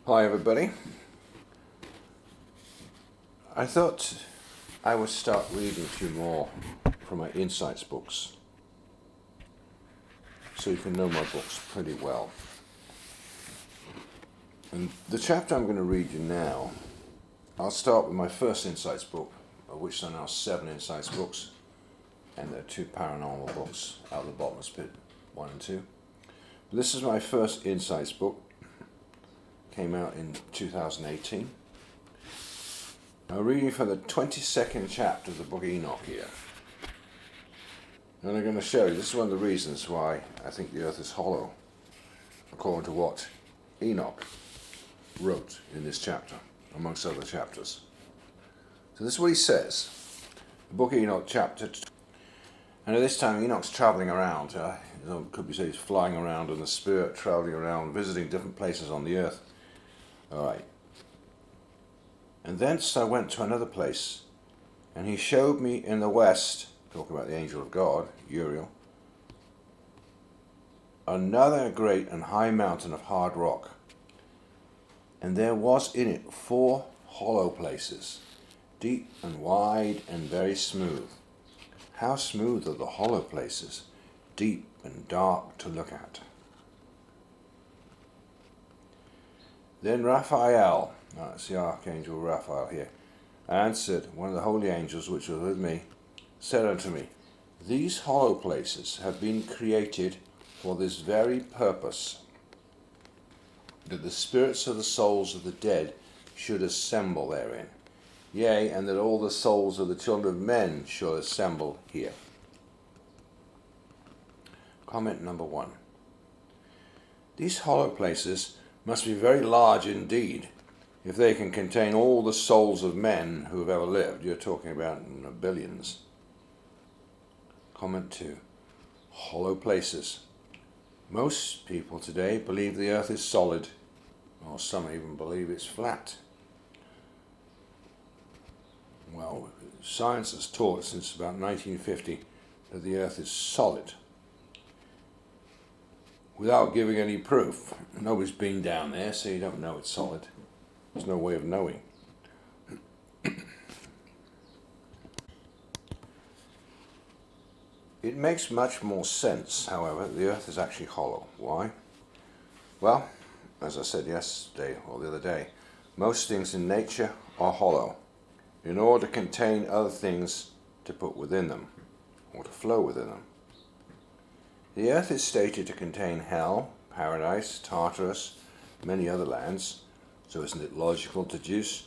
Hi everybody. I thought I would start reading a few more from my insights books so you can know my books pretty well. And the chapter I'm going to read you now, I'll start with my first insights book, of which there are now 7 insights books, and there are 2 paranormal books, Out of the Bottomless Pit 1 and 2. But this is my first insights book, came out in 2018. I'm reading from the 22nd chapter of the book Enoch here. And I'm going to show you, this is one of the reasons why I think the earth is hollow, according to what Enoch wrote in this chapter, amongst other chapters. So this is what he says. The book Enoch, chapter 2. And at this time Enoch's travelling around. Could be said he's flying around in the spirit, travelling around, visiting different places on the earth. Alright. And thence I went to another place, and he showed me in the west, talking about the angel of God, Uriel, another great and high mountain of hard rock. And there was in it 4 hollow places, deep and wide and very smooth. How smooth are the hollow places, deep and dark to look at. Then Raphael, that's the archangel Raphael here, answered, one of the holy angels which was with me, said unto me, These hollow places have been created for this very purpose, that the spirits of the souls of the dead should assemble therein, yea, and that all the souls of the children of men should assemble here. Comment number 1. These hollow places must be very large indeed, if they can contain all the souls of men who have ever lived. You're talking about billions. Comment 2. Hollow places. Most people today believe the earth is solid, or some even believe it's flat. Well, science has taught since about 1950 that the earth is solid, without giving any proof. Nobody's been down there, so you don't know it's solid. There's no way of knowing. It makes much more sense, however, that the earth is actually hollow. Why? Well, as I said yesterday or the other day, most things in nature are hollow in order to contain other things to put within them, or to flow within them. The earth is stated to contain hell, paradise, Tartarus, many other lands, so isn't it logical to deduce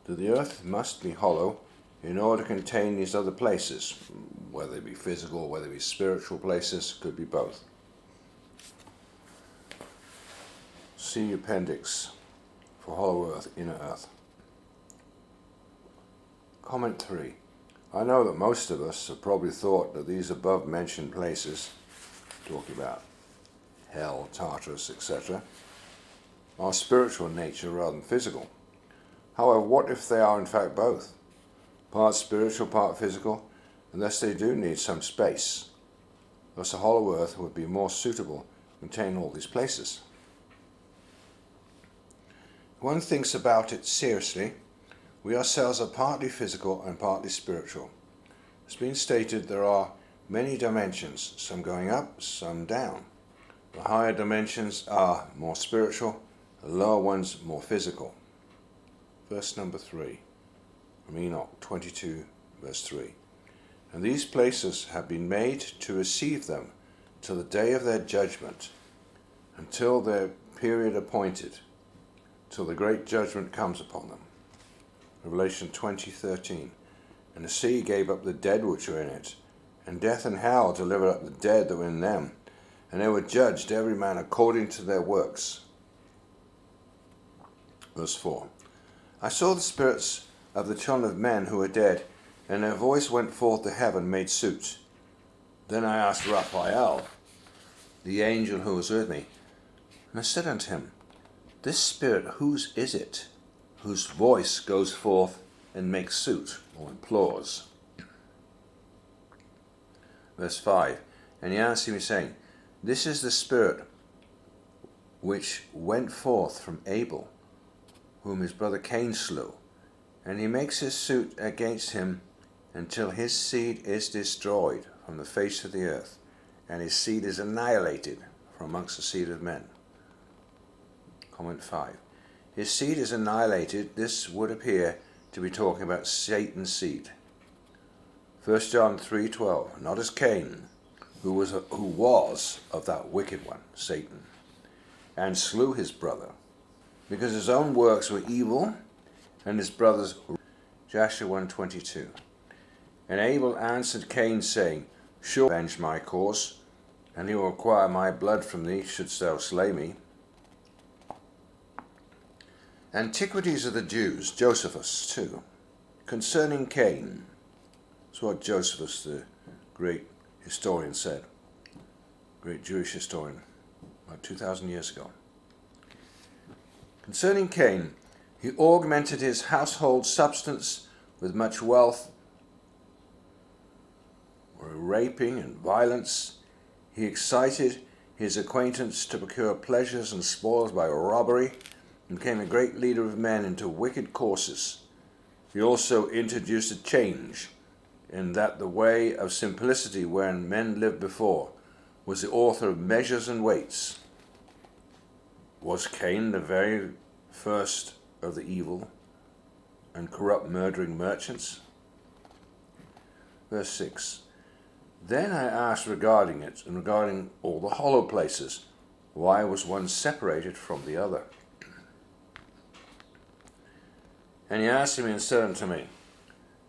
that the earth must be hollow in order to contain these other places, whether they be physical, whether they be spiritual places, could be both. See appendix for hollow earth, inner earth. Comment 3. I know that most of us have probably thought that these above mentioned places, talking about hell, Tartarus, etc., are spiritual in nature rather than physical. However, what if they are in fact both? Part spiritual, part physical, unless they do need some space. Thus a hollow earth would be more suitable to contain all these places. If one thinks about it seriously, we ourselves are partly physical and partly spiritual. It's been stated there are many dimensions, some going up, some down. The higher dimensions are more spiritual, the lower ones more physical. Verse number 3 from Enoch 22 verse 3. And these places have been made to receive them till the day of their judgment, until their period appointed, till the great judgment comes upon them. Revelation 20:13. And the sea gave up the dead which were in it, and death and hell delivered up the dead that were in them, and they were judged every man according to their works. Verse 4. I saw the spirits of the children of men who were dead, and their voice went forth to heaven made suit. Then I asked Raphael, the angel who was with me, and I said unto him, This spirit whose is it, whose voice goes forth and makes suit, or implores? Verse 5. And he answered me, saying, This is the spirit which went forth from Abel, whom his brother Cain slew, and he makes his suit against him until his seed is destroyed from the face of the earth, and his seed is annihilated from amongst the seed of men. Comment 5. His seed is annihilated. This would appear to be talking about Satan's seed. 1 John 3:12. Not as Cain, who was of that wicked one, Satan, and slew his brother, because his own works were evil, and his brother's. JASHER 1:22. And Abel answered Cain, saying, Surely avenge my cause, and he will require my blood from thee, shouldst thou slay me. Antiquities of the Jews, Josephus 2. Concerning Cain. That's what Josephus, the great historian, said. Great Jewish historian, about 2,000 years ago. Concerning Cain, he augmented his household substance with much wealth, or raping and violence. He excited his acquaintance to procure pleasures and spoils by robbery, and became a great leader of men into wicked courses. He also introduced a change, in that the way of simplicity wherein men lived before was the author of measures and weights. Was Cain the very first of the evil and corrupt murdering merchants? Verse 6. Then I asked regarding it, and regarding all the hollow places, why was one separated from the other? And he answered me and said unto me,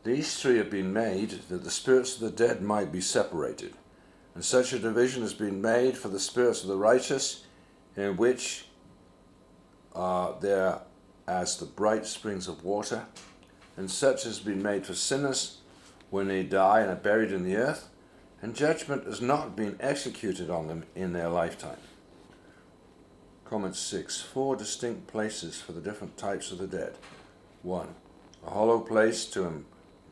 These three have been made, that the spirits of the dead might be separated. And such a division has been made for the spirits of the righteous, in which are there as the bright springs of water. And such has been made for sinners, when they die and are buried in the earth, and judgment has not been executed on them in their lifetime. Comment 6. 4 distinct places for the different types of the dead. 1. A hollow place to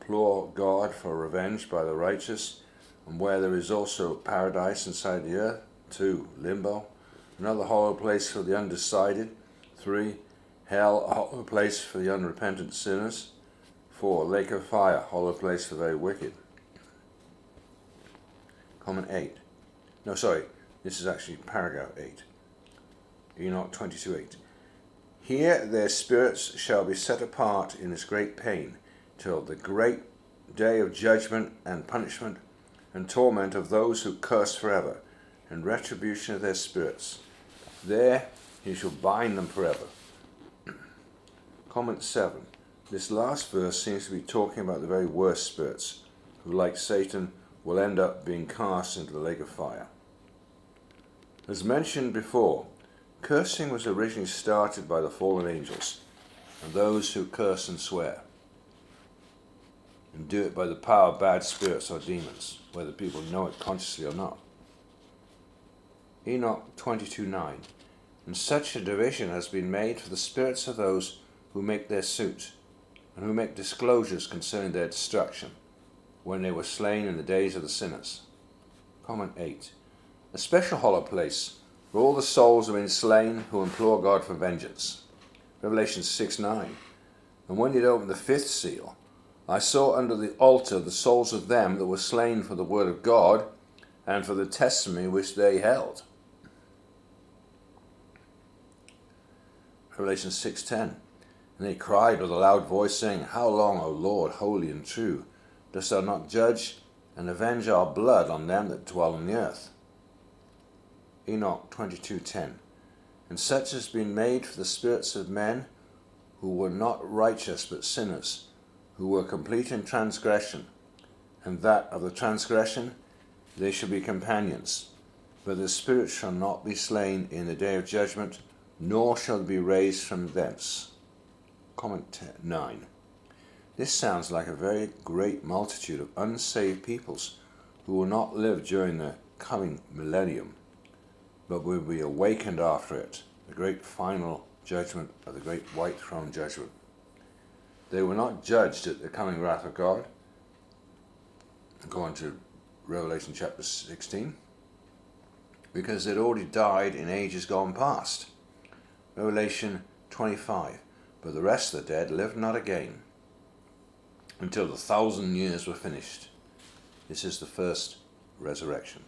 implore God for revenge by the righteous, and where there is also paradise inside the earth. 2. Limbo. Another hollow place for the undecided. 3. Hell, a hollow place for the unrepentant sinners. 4. Lake of fire, hollow place for the very wicked. Comment 8. No, sorry, this is actually paragraph 8. Enoch 22:8. Here their spirits shall be set apart in this great pain, till the great day of judgment and punishment and torment of those who curse forever, and retribution of their spirits. There he shall bind them forever. Comment 7. This last verse seems to be talking about the very worst spirits, who, like Satan, will end up being cast into the lake of fire. As mentioned before, cursing was originally started by the fallen angels and those who curse and swear, and do it by the power of bad spirits or demons, whether people know it consciously or not. Enoch 22:9. And such a division has been made for the spirits of those who make their suit, and who make disclosures concerning their destruction, when they were slain in the days of the sinners. Comment 8. A special hollow place for all the souls who have been slain who implore God for vengeance. Revelation 6:9. And when he had opened the fifth seal, I saw under the altar the souls of them that were slain for the word of God and for the testimony which they held. Revelation 6:10. And they cried with a loud voice, saying, How long, O Lord, holy and true, dost thou not judge and avenge our blood on them that dwell on the earth? Enoch 22:10. And such has been made for the spirits of men who were not righteous but sinners, who were complete in transgression, and that of the transgression they shall be companions. But the spirit shall not be slain in the day of judgment, nor shall be raised from thence. Comment 9. This sounds like a very great multitude of unsaved peoples who will not live during the coming millennium, but will be awakened after it, the great final judgment of the great white throne judgment. They were not judged at the coming wrath of God. Go on to Revelation chapter 16. Because they'd already died in ages gone past. Revelation 25. but the rest of the dead lived not again until the 1,000 years were finished. This is the first resurrection.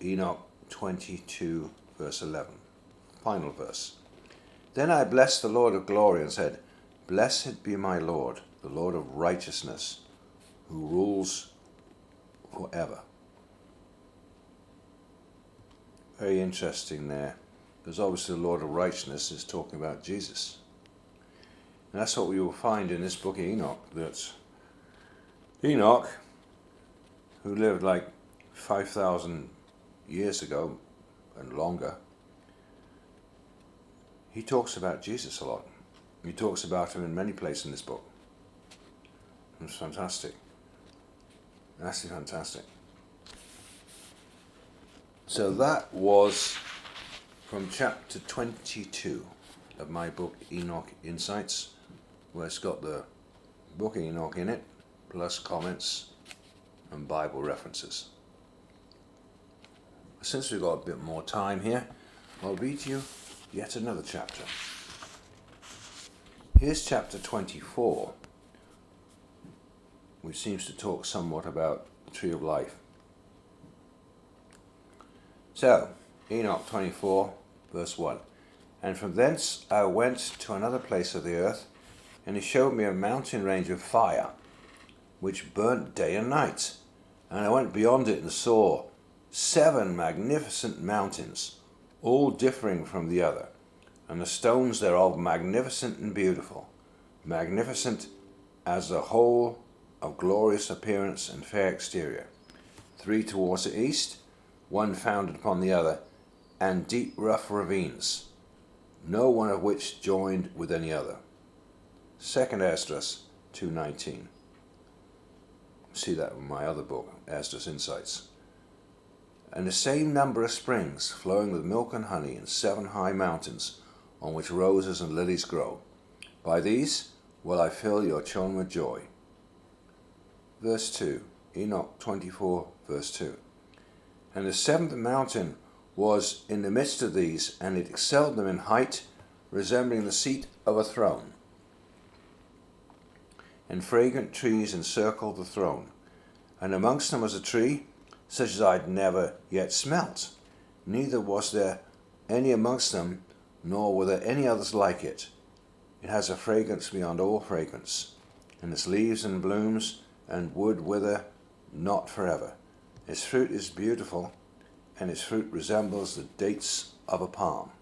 Enoch 22 verse 11, final verse. Then I blessed the Lord of glory and said, Blessed be my Lord, the Lord of righteousness, who rules forever. Very interesting there, because obviously the Lord of righteousness is talking about Jesus. And that's what we will find in this book of Enoch, that Enoch, who lived like 5,000 years ago and longer, he talks about Jesus a lot. He talks about him in many places in this book. It's fantastic. Absolutely fantastic. So that was from chapter 22 of my book Enoch Insights, where it's got the book of Enoch in it, plus comments and Bible references. Since we've got a bit more time here, I'll read you yet another chapter. Here's chapter 24, which seems to talk somewhat about the tree of life. So, Enoch 24, verse 1. And from thence I went to another place of the earth, and he showed me a mountain range of fire, which burnt day and night. And I went beyond it and saw 7 magnificent mountains, all differing from the other, and the stones thereof magnificent and beautiful, magnificent as a whole of glorious appearance and fair exterior, 3 towards the east, 1 founded upon the other, and deep rough ravines, no one of which joined with any other. 2nd EZDRAS 2:19. See that in my other book, EZDRAS Insights. And the same number of springs flowing with milk and honey, and 7 high mountains on which roses and lilies grow. By these will I fill your children with joy. Verse 2, Enoch 24 verse 2. And the 7th mountain was in the midst of these, and it excelled them in height, resembling the seat of a throne. And fragrant trees encircled the throne, and amongst them was a tree such as I had never yet smelt, neither was there any amongst them, nor were there any others like it. It has a fragrance beyond all fragrance, and its leaves and blooms and wood wither not forever. Its fruit is beautiful, and its fruit resembles the dates of a palm.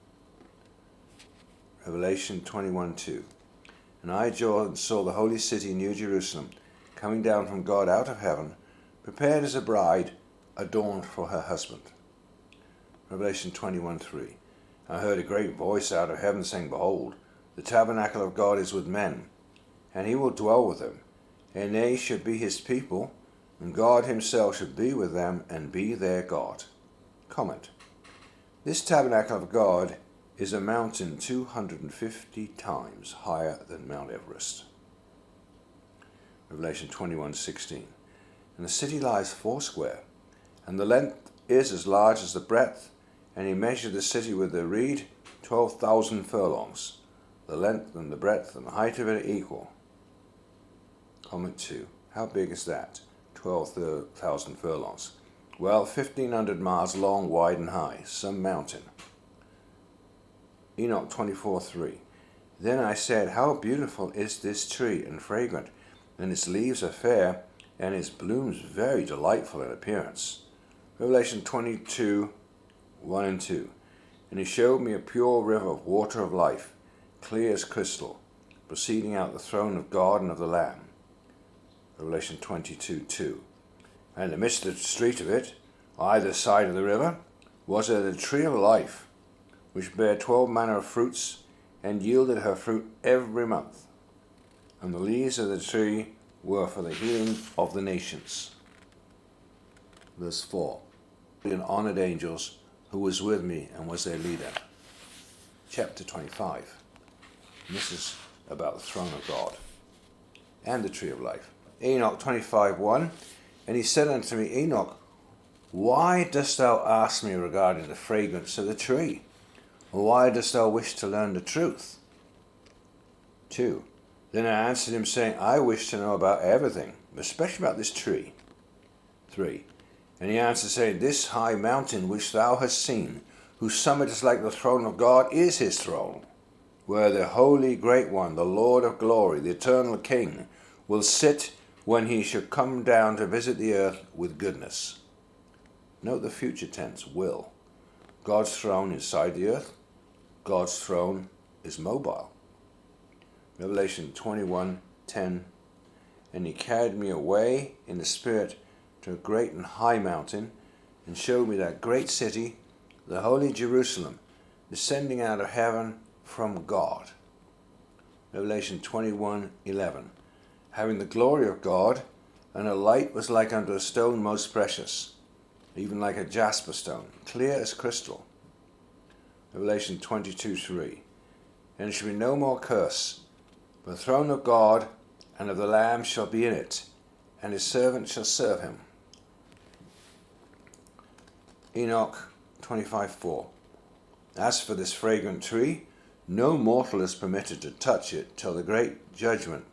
Revelation 21:2. And I, John, saw the holy city, New Jerusalem, coming down from God out of heaven, prepared as a bride, adorned for her husband. Revelation 21:3. I heard a great voice out of heaven saying, Behold, the tabernacle of God is with men, and he will dwell with them, and they should be his people, and God himself should be with them and be their God. Comment. This tabernacle of God is a mountain 250 times higher than Mount Everest. Revelation 21:16. And the city lies foursquare, and the length is as large as the breadth, and he measured the city with the reed 12,000 furlongs. The length and the breadth and the height of it are equal. Comment 2. How big is that? 12,000 furlongs. Well, 1,500 miles long, wide and high. Some mountain. Enoch 24:3. Then I said, How beautiful is this tree, and fragrant, and its leaves are fair, and its blooms very delightful in appearance. Revelation 22:1 and 2. And he showed me a pure river of water of life, clear as crystal, proceeding out the throne of God and of the Lamb. Revelation 22:2. And in the midst of the street of it, on either side of the river, was there the tree of life, which bare 12 manner of fruits, and yielded her fruit every month. And the leaves of the tree were for the healing of the nations. Verse 4. And honored angels, who was with me and was their leader. Chapter 25. And this is about the throne of God and the tree of life. Enoch 25:1. And he said unto me, Enoch, why dost thou ask me regarding the fragrance of the tree? Why dost thou wish to learn the truth? 2. Then I answered him, saying, I wish to know about everything, especially about this tree. 3. And he answered, saying, This high mountain which thou hast seen, whose summit is like the throne of God, is his throne, where the holy great one, the Lord of glory, the eternal King, will sit when he shall come down to visit the earth with goodness. Note the future tense, will. God's throne inside the earth. God's throne is mobile. Revelation 21:10. And he carried me away in the spirit to a great and high mountain, and showed me that great city, the holy Jerusalem, descending out of heaven from God. Revelation 21:11. Having the glory of God, and her light was like unto a stone most precious, even like a jasper stone, clear as crystal. Revelation 22:3. And there shall be no more curse, but the throne of God and of the Lamb shall be in it, and his servants shall serve him. Enoch 25:4. As for this fragrant tree, no mortal is permitted to touch it till the great judgment,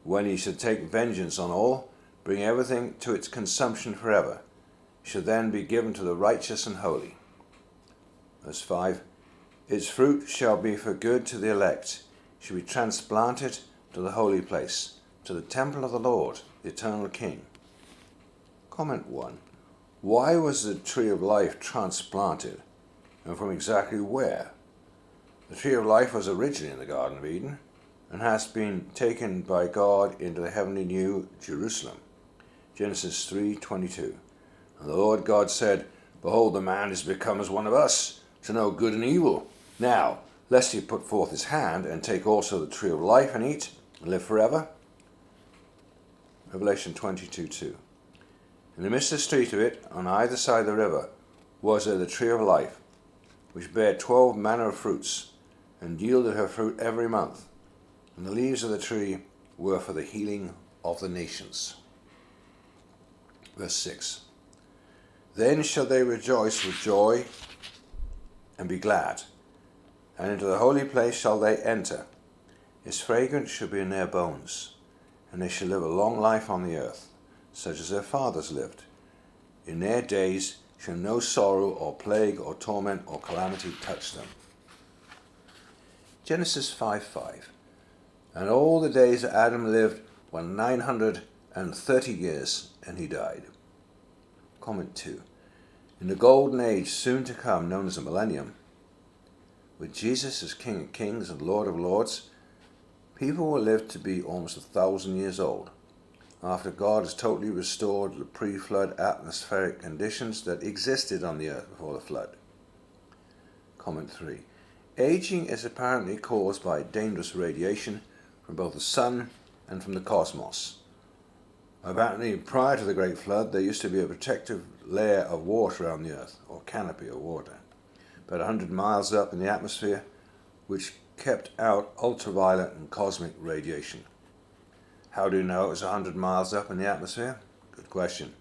when he shall take vengeance on all, bring everything to its consumption forever, shall then be given to the righteous and holy. Verse 5. Its fruit shall be for good to the elect, shall be transplanted to the holy place, to the temple of the Lord, the eternal King. Comment 1. Why was the tree of life transplanted, and from exactly where? The tree of life was originally in the Garden of Eden, and has been taken by God into the heavenly New Jerusalem. Genesis 3:22. And the Lord God said, Behold, the man is become as one of us, to know good and evil. Now, lest he put forth his hand, and take also the tree of life, and eat, and live forever. Revelation 22:2. In the midst of the street of it, on either side of the river, was there the tree of life, which bare 12 manner of fruits, and yielded her fruit every month. And the leaves of the tree were for the healing of the nations. Verse 6. Then shall they rejoice with joy, and be glad, and into the holy place shall they enter. Its fragrance shall be in their bones, and they shall live a long life on the earth, such as their fathers lived. In their days shall no sorrow or plague or torment or calamity touch them. Genesis 5:5. And all the days that Adam lived were 930 years, and he died. Comment 2. In the golden age soon to come, known as the millennium, with Jesus as King of Kings and Lord of Lords, people will live to be almost 1,000 years old, after God has totally restored the pre-flood atmospheric conditions that existed on the earth before the flood. Comment 3. Aging is apparently caused by dangerous radiation from both the sun and from the cosmos. Apparently, prior to the Great Flood, there used to be a protective layer of water around the earth, or canopy of water, about 100 miles up in the atmosphere, which kept out ultraviolet and cosmic radiation. How do you know it was 100 miles up in the atmosphere? Good question.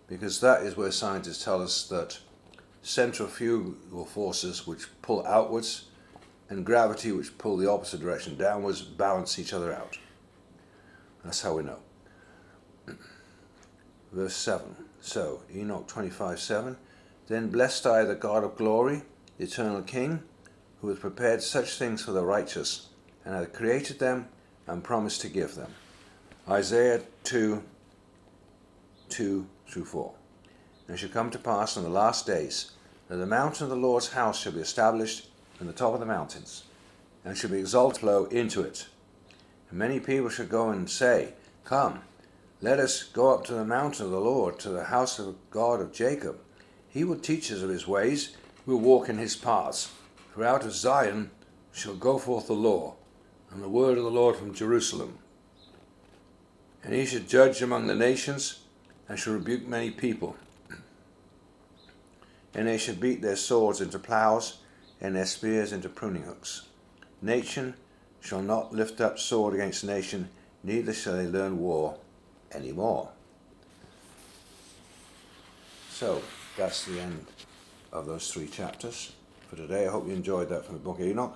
Because that is where scientists tell us that centrifugal forces which pull outwards and gravity which pull the opposite direction downwards balance each other out. That's how we know. Verse 7. So, Enoch 25:7. Then blessed I the God of glory, the eternal King, who hath prepared such things for the righteous, and hath created them, and promised to give them. Isaiah 2:2-4. And it shall come to pass in the last days, that the mountain of the Lord's house shall be established in the top of the mountains, and shall be exalted low into it. And many people shall go and say, Come, let us go up to the mountain of the Lord, to the house of God of Jacob. He will teach us of his ways, we will walk in his paths. For out of Zion shall go forth the law, and the word of the Lord from Jerusalem. And he shall judge among the nations, and shall rebuke many people. And they shall beat their swords into ploughs, and their spears into pruning hooks. Nation shall not lift up sword against nation, neither shall they learn war any more. So, that's the end of those 3 chapters for today. I hope you enjoyed that from the book Enoch.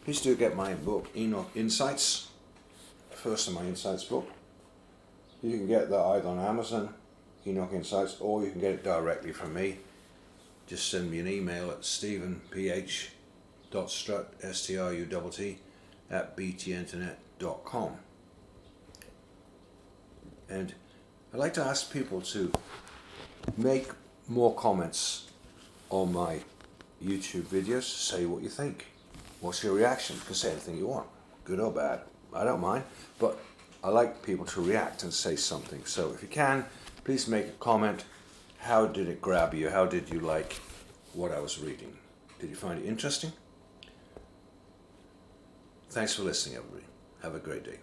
Please do get my book Enoch Insights, first of my Insights book. You can get that either on Amazon, Enoch Insights, or you can get it directly from me. Just send me an email at stephenph.strutt, S-T-R-U-T-T, @btinternet.com. And I'd like to ask people to make more comments on my YouTube videos. Say what you think. What's your reaction? You can say anything you want, good or bad. I don't mind, but I like people to react and say something. So if you can, please make a comment. How did it grab you? How did you like what I was reading? Did you find it interesting? Thanks for listening, everybody. Have a great day.